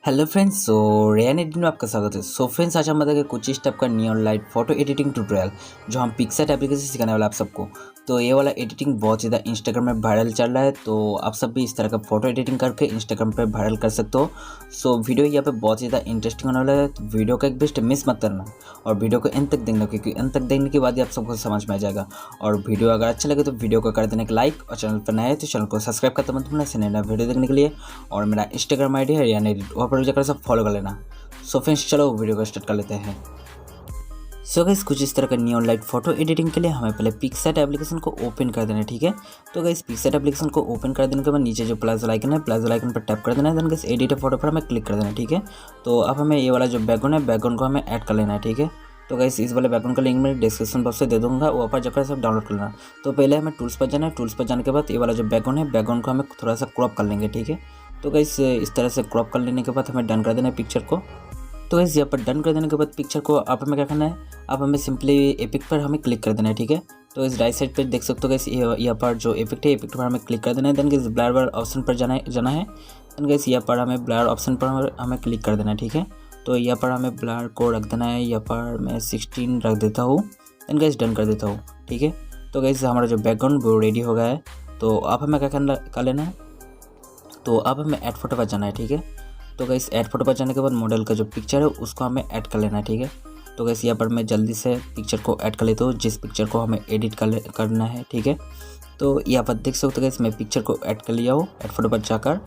Hello friends, rayon editing में आपका स्वागत है। फ्रेंड्स, आज हम बताएंगे कुछ स्टेप का neon light photo editing tutorial जो हम पिक्सआर्ट एप्लीकेशन से सिखाने वाला आप सबको। तो ये वाला एडिटिंग बहुत ज़्यादा इंस्टाग्राम में वायरल चल रहा है, तो आप सब भी इस तरह का फोटो एडिटिंग करके इंस्टाग्राम पे वायरल कर सकते हो। वीडियो यहाँ पे बहुत ज़्यादा इंटरेस्टिंग होने वाला है, तो वीडियो का एक बेस्ट मिस मत करना और वीडियो को एंड तक देखना, क्योंकि एंड तक देखने के बाद ही आप सबको समझ में आ जाएगा। और वीडियो अगर अच्छा लगे तो वीडियो को कर देने का लाइक, और चैनल पर नए है तो चैनल को सब्सक्राइब करते मत भूलना से नया वीडियो देखने के लिए। और मेरा इंस्टाग्राम आईडी है रेयन एडिट, वहाँ पर जाकर सब फॉलो कर लेना। फ्रेंड्स, चलो वीडियो को स्टार्ट कर लेते हैं। गाइस, कुछ इस तरह का नियॉन लाइट फोटो एडिटिंग के लिए हमें पहले पिक्सआर्ट एप्लीकेशन को ओपन कर देना है, ठीक है। तो गाइस, पिक्सआर्ट एप्लीकेशन को ओपन कर देने के बाद नीचे जो प्लस आइकन है, प्लस आइकन पर टैप कर देना है। देन गाइस, एडिट फोटो पर हमें क्लिक कर देना है, ठीक है। तो अब हमें ये वाला जो बैकग्राउंड है, बैकग्राउंड को हमें ऐड कर लेना है, ठीक है। तो गाइस, इस वाले बैकग्राउंड का लिंक मैं डिस्क्रिप्शन बॉक्स से दे दूंगा, वहाँ पर जाकर सब डाउनलोड कर लेना। तो पहले हमें टूल्स पर जाना है, टूल्स पर जाने के बाद ये वाला जो बैकग्राउंड है, बैकग्राउंड को हमें थोड़ा सा क्रॉप कर लेंगे, ठीक है। तो गाइस, इस तरह से क्रॉप कर लेने के बाद हमें डन कर देना है पिक्चर को। तो गाइस, यहाँ पर डन कर देने के बाद पिक्चर को आप हमें क्या करना है, आप हमें सिंपली इफेक्ट पर हमें क्लिक कर देना है, ठीक है। तो इस राइट साइड पे देख सकते हो गाइस, यहाँ पर जो इफेक्ट है, इफेक्ट पर हमें क्लिक कर देना है। देन गाइस, ब्लर ऑप्शन पर जाना है। देन गाइस, यहाँ पर हमें ब्लर ऑप्शन पर हमें क्लिक कर देना है, ठीक है। तो यहाँ पर हमें ब्लर को रख देना है, यहाँ पर मैं 16 रख देता हूँ। देन गाइस, डन कर देता हूँ, ठीक है। तो गाइस, हमारा जो बैकग्राउंड वो रेडी हो गया है। तो आप हमें क्या कर लेना है, तो अब हमें ऐड फोटो पर जाना है, ठीक है। तो गाइस, ऐड फोटो पर जाने के बाद मॉडल का जो पिक्चर है उसको हमें ऐड कर लेना है, ठीक है। तो गाइस, यहाँ पर मैं जल्दी से पिक्चर को ऐड कर लेता हूँ, जिस पिक्चर को हमें एडिट करना है, ठीक है। तो यहाँ पर देख सकते हो गाइस, मैं पिक्चर को ऐड कर लिया हूँ ऐड फोटो पर जाकर।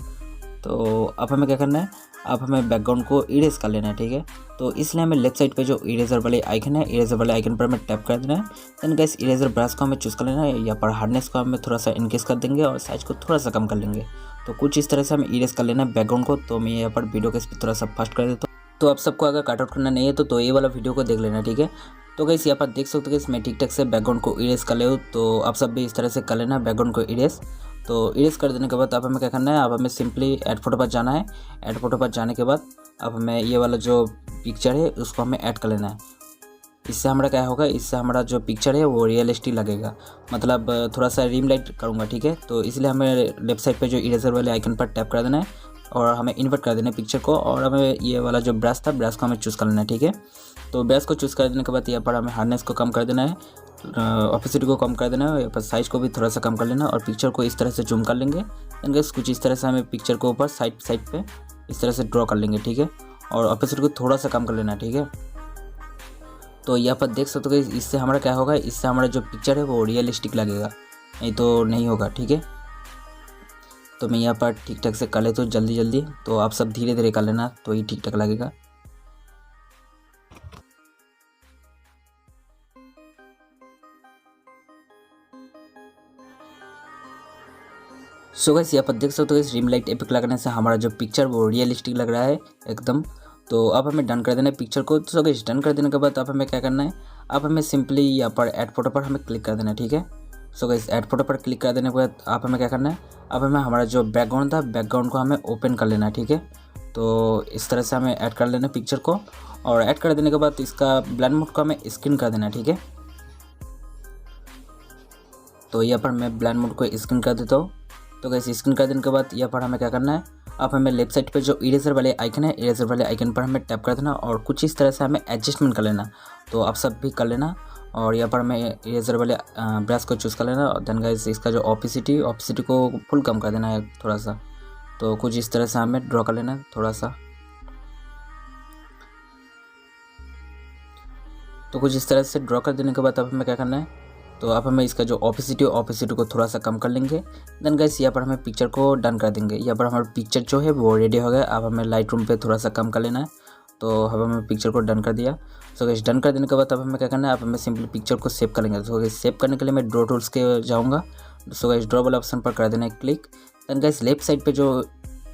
तो अब हमें क्या करना है, अब हमें बैकग्राउंड को इरेज कर लेना है, ठीक है। तो इसलिए हमें लेफ्ट साइड पे जो इरेजर वाले आइकन है, इरेजर वाले आइकन पर हमें टैप कर देना है। देन गाइस, इरेजर ब्रश को हमें चूज़ कर लेना है। यहाँ पर हार्डनेस को हमें थोड़ा सा इनक्रीज कर देंगे और साइज को थोड़ा सा कम कर लेंगे। तो कुछ इस तरह से हमें इरेज कर लेना है बैकग्राउंड को। तो मैं यहाँ पर वीडियो को स्पीड थोड़ा सा फास्ट कर देता हूँ। तो आप सबको अगर कट आउट करना नहीं है तो ये वाला वीडियो को देख लेना, ठीक है। तो गाइस, यहाँ पर देख सकते हो कि मैं ठीक ठाक से बैकग्राउंड को इरेज कर ले हूँ। तो आप सब भी इस तरह से कर लेना बैकग्राउंड को इरेज। तो इरेज कर देने के बाद अब हमें क्या करना है, अब हमें सिंपली ऐड फोटो पर जाना है। ऐड फोटो पर जाने के बाद अब हमें ये वाला जो पिक्चर है उसको हमें ऐड कर लेना है। इससे हमारा क्या होगा, इससे हमारा जो पिक्चर है वो रियलिस्टिक लगेगा, मतलब थोड़ा सा रिम लाइट करूँगा, ठीक है। तो इसलिए हमें लेफ्ट साइड पे जो इरेजर वाले आइकन पर टैप कर देना है और हमें इन्वर्ट कर देना है पिक्चर को। और हमें ये वाला जो ब्रश था, ब्रश को हमें चूज़ कर लेना है, ठीक है। तो ब्रश को चूज़ कर देने के बाद यहाँ पर हमें हार्डनेस को कम कर देना है, ऑपोसिटी को कम कर देना है, यहाँ पर साइज को भी थोड़ा सा कम कर लेना और पिक्चर को इस तरह से जूम कर लेंगे। देन गाइस, कुछ इस तरह से हमें पिक्चर को ऊपर साइड पे इस तरह से ड्रॉ कर लेंगे, ठीक है। और ऑपोसिटी को थोड़ा सा कम कर लेना है, ठीक है। तो यहाँ पर देख सकते हो कि इससे हमारा क्या होगा, इससे हमारा जो पिक्चर है वो रियलिस्टिक लगेगा, नहीं तो नहीं होगा, ठीक है। तो मैं यहाँ पर ठीक ठाक से कर लेता हूँ जल्दी। तो आप सब धीरे धीरे कर लेना, तो ये ठीक ठाक लगेगा। गाइस, यहाँ पर देख सकते हो इस रिम लाइट इफेक्ट लगने से हमारा जो पिक्चर वो रियलिस्टिक लग रहा है एकदम। तो अब हमें डन कर देना है पिक्चर को। तो गाइस, डन कर देने के बाद अब हमें क्या करना है, अब हमें सिंपली यहाँ पर ऐड फोटो पर हमें क्लिक कर देना है, ठीक है। गाइस, ऐड फोटो पर क्लिक कर देने के बाद अब हमें क्या करना है, अब हमें हमारा जो बैकग्राउंड था, बैकग्राउंड को हमें ओपन कर लेना है, ठीक है। तो इस तरह से हमें ऐड कर लेना है पिक्चर को। और ऐड कर देने के बाद इसका ब्लेंड मोड को हमें स्क्रीन कर देना है, ठीक है। तो यहाँ पर मैं ब्लेंड मोड को स्क्रीन कर देता हूँ। तो गाइस, स्क्रीन कर देने के बाद यहाँ पर हमें क्या करना है, अब हमें लेफ्ट साइड पे जो इरेजर वाले आइकन है, इरेजर वाले आइकन पर हमें टैप कर देना और कुछ इस तरह से हमें एडजस्टमेंट कर लेना। तो आप सब भी कर लेना। और यहाँ पर हमें इरेजर वाले ब्रश को चूज़ कर लेना। और देन गाइस, इसका जो ऑपोसिटी को फुल कम कर देना है थोड़ा सा। तो कुछ इस तरह से हमें ड्रॉ कर लेना है थोड़ा सा। तो कुछ इस तरह से ड्रॉ कर देने के बाद अब हमें क्या करना है, तो अब हमें इसका जो ऑपोसिटी को थोड़ा सा कम कर लेंगे। देन गाइस, यहाँ पर हमें पिक्चर को डन कर देंगे। यहाँ पर हमारा पिक्चर जो है वो रेडी हो गया। अब हमें लाइट रूम पे थोड़ा सा कम कर लेना है। तो अब हमें पिक्चर को डन कर दिया। गाइस, डन कर देने के बाद अब हमें क्या करना है, अब हमें सिंपली पिक्चर को सेव कर लेंगे। गाइस, सेव करने के लिए मैं ड्रॉ टूल्स के जाऊँगा। गाइस, ड्रॉ वाले ऑप्शन पर कर देना है click. Then guys, left side पर जो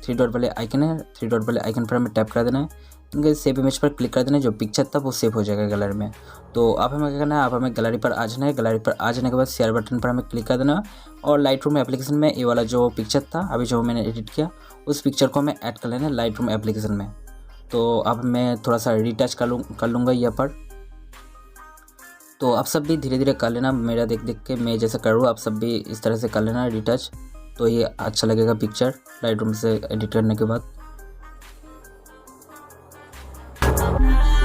3 डॉट वाले आइकन है, 3 डॉट वाले आइकन पर हमें टैप कर देना है। सेव इमेज पर क्लिक कर देना है, जो पिक्चर था वो सेव हो जाएगा गैलरी में। तो अब हमें क्या करना है, अब हमें गैलरी पर आ जाना है। गैलरी पर आ जाने के बाद शेयर बटन पर हमें क्लिक कर देना और लाइट रूम एप्लीकेशन में ये वाला जो पिक्चर था अभी जो मैंने एडिट किया, उस पिक्चर को हमें ऐड कर लेना है लाइट रूम एप्लीकेशन में। तो अब मैं थोड़ा सा रिटच कर लूँगा यहाँ पर। तो आप सब भी धीरे धीरे कर लेना, मेरा देख के मैं जैसे कर रहा हूँ आप सब भी इस तरह से कर लेना रिटच। तो ये अच्छा लगेगा पिक्चर लाइट रूम से एडिट करने के बाद। है।